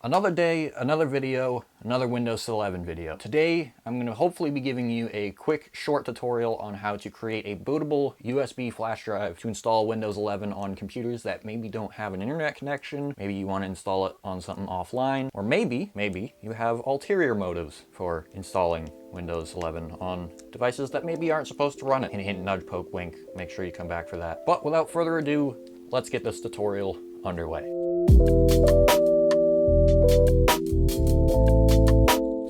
Another day, another video, another Windows 11 video. Today, I'm going to hopefully be giving you a quick, short tutorial on how to create a bootable USB flash drive to install Windows 11 on computers that maybe don't have an internet connection. Maybe you want to install it on something offline, or maybe you have ulterior motives for installing Windows 11 on devices that maybe aren't supposed to run it. Hint, hint, nudge, poke, wink. Make sure you come back for that. But without further ado, let's get this tutorial underway.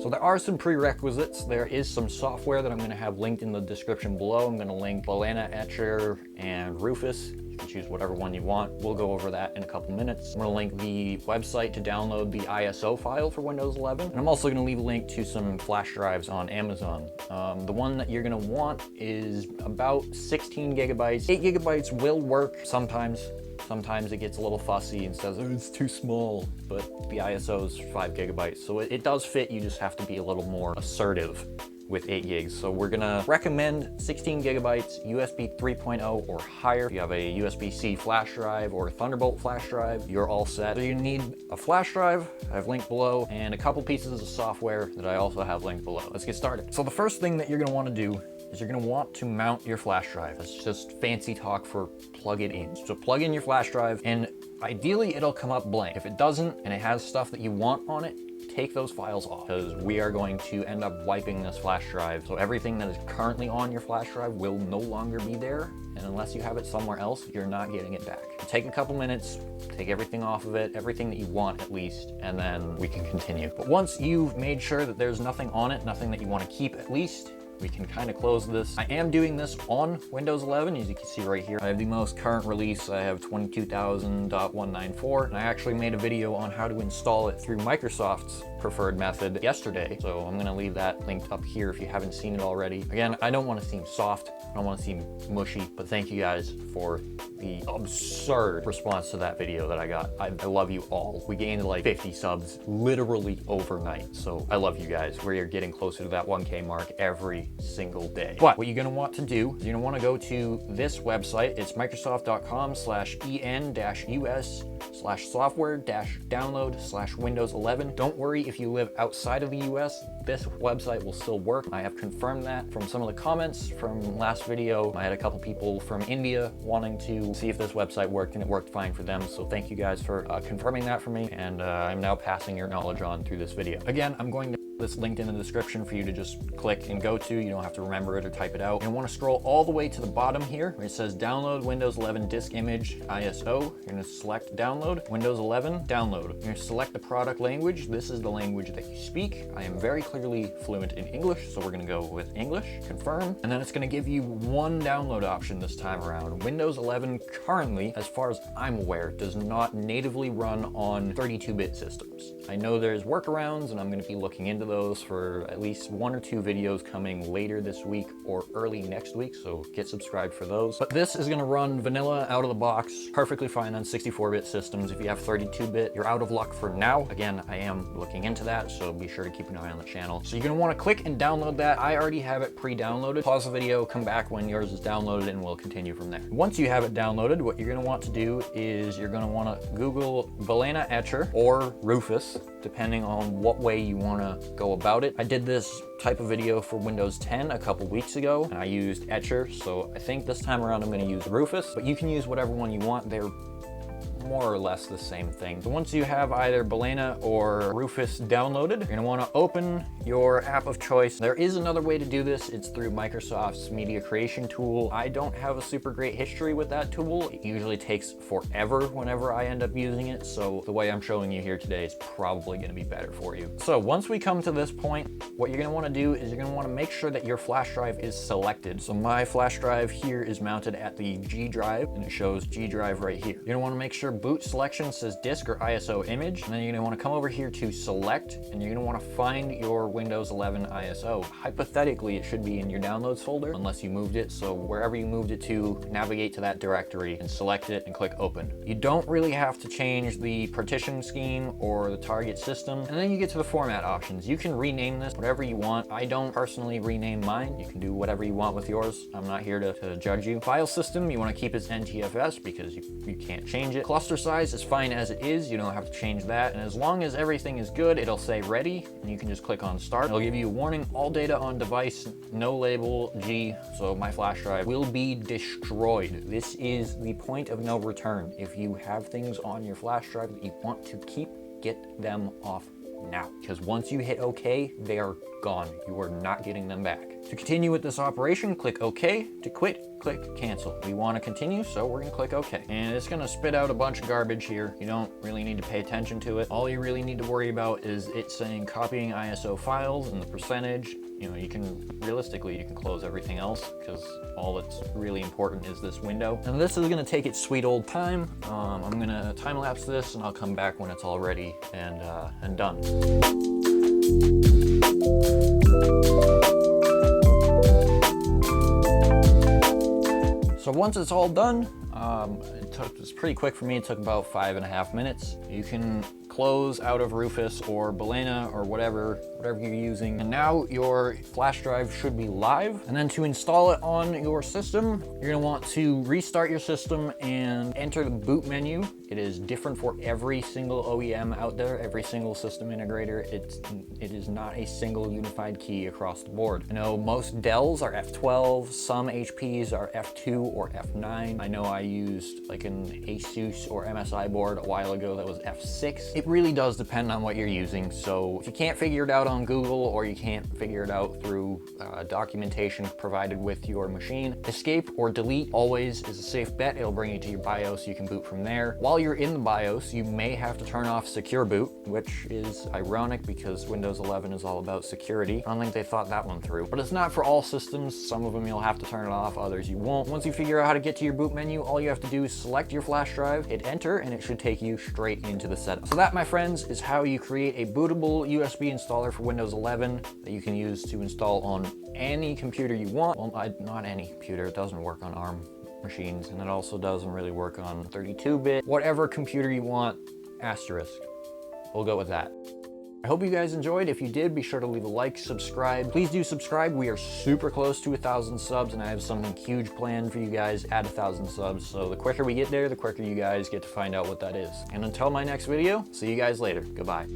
So there are some prerequisites. There is some software that I'm going to have linked in the description below. I'm going to link Balena, Etcher, and Rufus. You can choose whatever one you want. We'll go over that in a couple minutes. I'm going to link the website to download the ISO file for Windows 11. And I'm also going to leave a link to some flash drives on Amazon. The one that you're going to want is about 16 gigabytes. 8 gigabytes will work sometimes. Sometimes it gets a little fussy and says, oh, it's too small, but the ISO is 5 gigabytes. So it does fit, you just have to be a little more assertive with 8 gigs. So we're gonna recommend 16 gigabytes, USB 3.0 or higher. If you have a USB-C flash drive or a Thunderbolt flash drive, you're all set. So you need a flash drive, I've linked below, and a couple pieces of software that I also have linked below. Let's get started. So the first thing that you're gonna wanna do is you're gonna want to mount your flash drive. It's just fancy talk for plug it in. So plug in your flash drive and ideally it'll come up blank. If it doesn't and it has stuff that you want on it, take those files off because we are going to end up wiping this flash drive. So everything that is currently on your flash drive will no longer be there. And unless you have it somewhere else, you're not getting it back. Take a couple minutes, take everything off of it, everything that you want at least, and then we can continue. But once you've made sure that there's nothing on it, nothing that you want to keep at least, we can kind of close this. I am doing this on Windows 11, as you can see right here. I have the most current release. I have 22,000.194, and I actually made a video on how to install it through Microsoft's preferred method yesterday. So I'm gonna leave that linked up here if you haven't seen it already. Again, I don't want to seem soft, I don't want to seem mushy, but thank you guys for the absurd response to that video that I got. I love you all. We gained like 50 subs literally overnight. So I love you guys. We are getting closer to that 1K mark every single day. But what you're gonna want to do is you're gonna want to go to this website. It's microsoft.com/en-us/software-download/Windows 11. Don't worry if you live outside of the US, this website will still work. I have confirmed that from some of the comments from last video. I had a couple people from India wanting to see if this website worked, and it worked fine for them. So thank you guys for confirming that for me, and I'm now passing your knowledge on through this video. Again, I'm going to this linked in the description for you to just click and go to. You don't have to remember it or type it out. You're gonna want to scroll all the way to the bottom here where it says download Windows 11 disk image ISO. You're gonna select download Windows 11 download. You're gonna select the product language. This is the language that you speak. I am very clearly fluent in English, so we're gonna go with English. Confirm, and then it's gonna give you one download option this time around. Windows 11 currently, as far as I'm aware, does not natively run on 32-bit systems. I know there's workarounds, and I'm gonna be looking into those for at least 1 or 2 videos coming later this week or early next week, so get subscribed for those. But this is gonna run vanilla out of the box, perfectly fine on 64-bit systems. If you have 32-bit, you're out of luck for now. Again, I am looking into that, so be sure to keep an eye on the channel. So you're gonna wanna click and download that. I already have it pre-downloaded. Pause the video, come back when yours is downloaded, and we'll continue from there. Once you have it downloaded, what you're gonna want to do is you're gonna wanna Google Balena Etcher or Rufus, depending on what way you wanna go about it. I did this type of video for Windows 10 a couple weeks ago, and I used Etcher, so I think this time around I'm gonna use Rufus, but you can use whatever one you want. They're more or less the same thing. So once you have either Balena or Rufus downloaded, you're gonna wanna open your app of choice. There is another way to do this. It's through Microsoft's media creation tool. I don't have a super great history with that tool. It usually takes forever whenever I end up using it, so the way I'm showing you here today is probably gonna be better for you. So once we come to this point, what you're gonna wanna do is you're gonna wanna make sure that your flash drive is selected. So my flash drive here is mounted at the G drive, and it shows G drive right here. You're gonna wanna make sure boot selection says disk or ISO image, and then you're gonna wanna come over here to select, and you're gonna wanna find your Windows 11 ISO. Hypothetically, it should be in your downloads folder, unless you moved it. So wherever you moved it to, navigate to that directory and select it and click open. You don't really have to change the partition scheme or the target system. And then you get to the format options. You can rename this whatever you want. I don't personally rename mine. You can do whatever you want with yours. I'm not here to judge you. File system, you wanna keep as NTFS because you can't change it. Cluster cluster size is fine as it is. You don't have to change that. And as long as everything is good, it'll say ready, and you can just click on start. It'll give you a warning, all data on device, no label G, so my flash drive will be destroyed. This is the point of no return. If you have things on your flash drive that you want to keep, get them off now. Because once you hit OK, they are gone. You are not getting them back. To continue with this operation, click OK. To quit, click cancel. We want to continue, so we're gonna click OK. And it's gonna spit out a bunch of garbage here. You don't really need to pay attention to it. All you really need to worry about is it saying copying ISO files and the percentage. You know, you can, realistically, you can close everything else because all that's really important is this window. And this is gonna take its sweet old time. I'm gonna time lapse this and I'll come back when it's all ready and done. So once it's all done, it's pretty quick for me. It took about 5.5 minutes. You can close out of Rufus or Balena or whatever you're using. And now your flash drive should be live. And then to install it on your system, you're gonna want to restart your system and enter the boot menu. It is different for every single OEM out there, every single system integrator. It is not a single unified key across the board. I know most Dells are F12, some HPs are F2 or F9. I know I used like an Asus or MSI board a while ago that was F6. It really does depend on what you're using. So if you can't figure it out on Google or you can't figure it out through documentation provided with your machine, escape or delete always is a safe bet. It'll bring you to your BIOS. You can boot from there. While you're in the BIOS, you may have to turn off secure boot, which is ironic because Windows 11 is all about security. I don't think they thought that one through, but it's not for all systems. Some of them you'll have to turn it off, others you won't. Once you figure out how to get to your boot menu, all you have to do is select your flash drive, hit enter, and it should take you straight into the setup. So that, my friends, is how you create a bootable USB installer for Windows 11 that you can use to install on any computer you want. Well, not any computer, it doesn't work on ARM machines, and it also doesn't really work on 32-bit. Whatever computer you want, asterisk. We'll go with that. I hope you guys enjoyed. If you did, be sure to leave a like, subscribe. Please do subscribe. We are super close to 1,000 subs, and I have something huge planned for you guys at 1,000 subs. So the quicker we get there, the quicker you guys get to find out what that is. And until my next video, see you guys later. Goodbye.